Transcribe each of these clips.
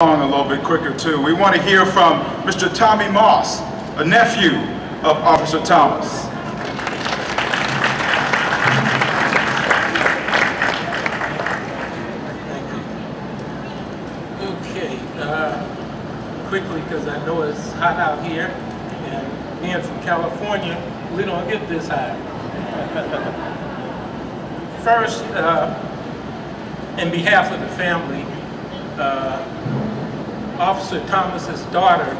On a little bit quicker too. We want to hear from Mr. Tommy Moss, a nephew of Officer Thomas. Thank you. Okay, quickly, because I know it's hot out here, and being from California, we don't get this hot. First, in behalf of the family, Officer Thomas's daughter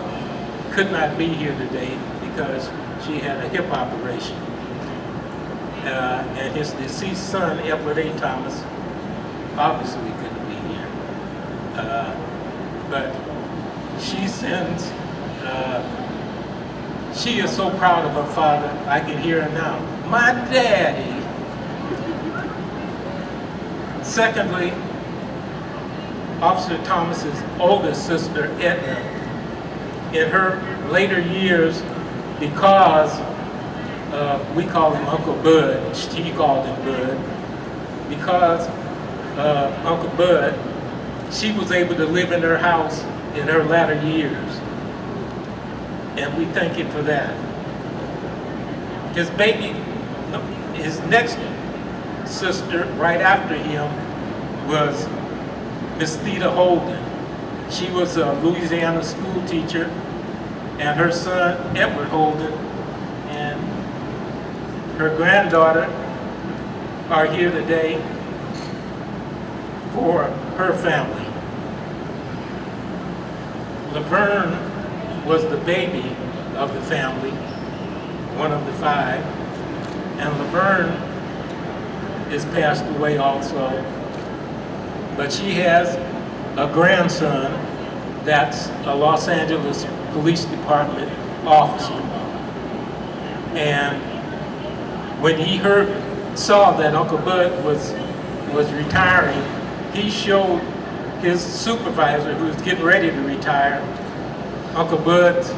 could not be here today because she had a hip operation. And his deceased son, Edward A. Thomas, obviously couldn't be here. But she sends, she is so proud of her father, I can hear her now. My daddy. Secondly, Officer Thomas's oldest sister, Edna, in her later years, because we call him Uncle Bud, she called him Bud, because of Uncle Bud, she was able to live in her house in her latter years. And we thank him for that. His next sister, right after him, was Miss Theta Holden. She was a Louisiana school teacher, and her son, Edward Holden, and her granddaughter are here today for her family. Laverne was the baby of the family, one of the five, and Laverne is passed away also. But she has a grandson that's a Los Angeles Police Department officer. And when he saw that Uncle Bud was retiring, he showed his supervisor, who was getting ready to retire, Uncle Bud's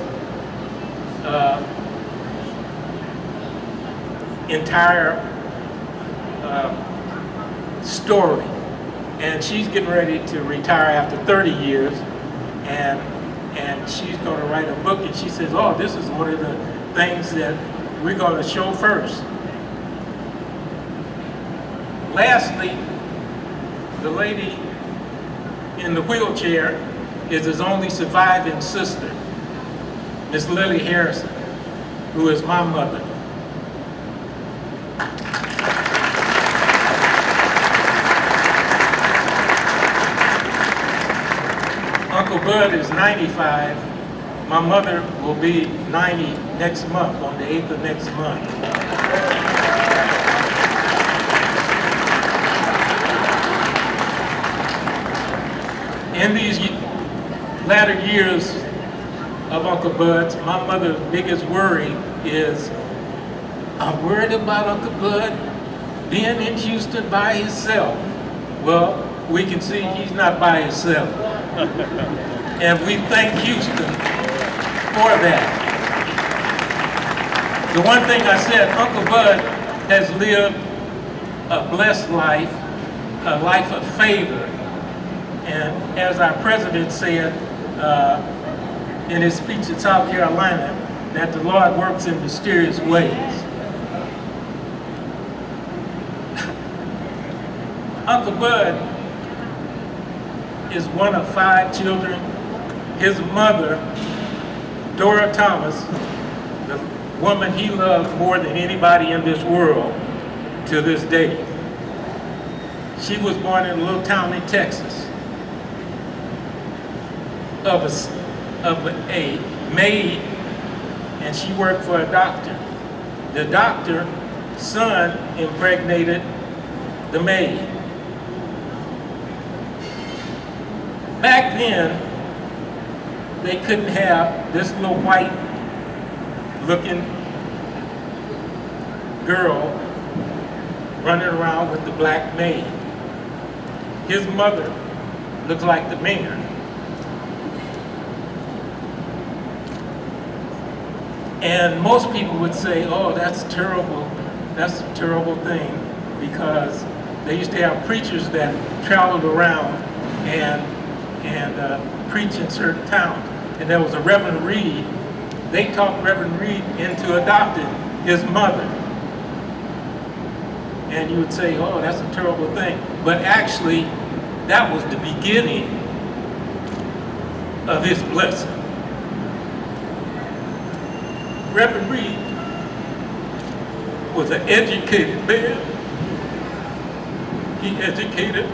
entire story. And she's getting ready to retire after 30 years, and she's going to write a book, and she says, oh, this is one of the things that we're going to show first. Lastly, the lady in the wheelchair is his only surviving sister, Miss Lily Harrison, who is my mother. Uncle Bud is 95. My mother will be 90 next month, on the 8th of next month. In these latter years of Uncle Bud's, my mother's biggest worry is, I'm worried about Uncle Bud being in Houston by himself. Well, we can see he's not by himself. And we thank Houston for that. The one thing I said, Uncle Bud has lived a blessed life, a life of favor. And as our president said in his speech in South Carolina, that the Lord works in mysterious ways. Uncle Bud is one of 5 children. His mother, Dora Thomas, the woman he loved more than anybody in this world to this day. She was born in a little town in Texas of a maid, and she worked for a doctor. The doctor's son impregnated the maid. Back then, they couldn't have this little white-looking girl running around with the black maid. His mother looked like the mayor. And most people would say, oh, that's terrible. That's a terrible thing, because they used to have preachers that traveled around and preach in certain towns. And there was a Reverend Reed. They talked Reverend Reed into adopting his mother. And you would say, oh, that's a terrible thing. But actually, that was the beginning of his blessing. Reverend Reed was an educated man. He educated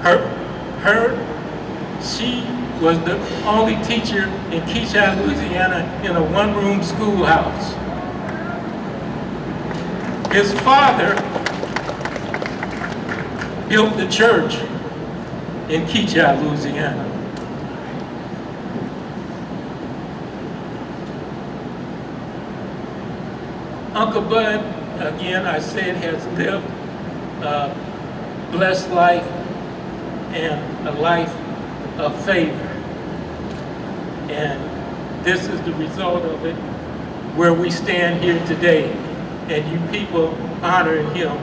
her. She was the only teacher in Keyshawn, Louisiana in a one-room schoolhouse. His father built the church in Keyshawn, Louisiana. Uncle Bud, again, I said, has lived a blessed life and a life of favor. And this is the result of it, where we stand here today, and you people honoring him.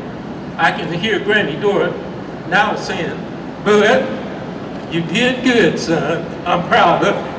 I can hear Granny Dora now saying, Bud, you did good, son. I'm proud of you.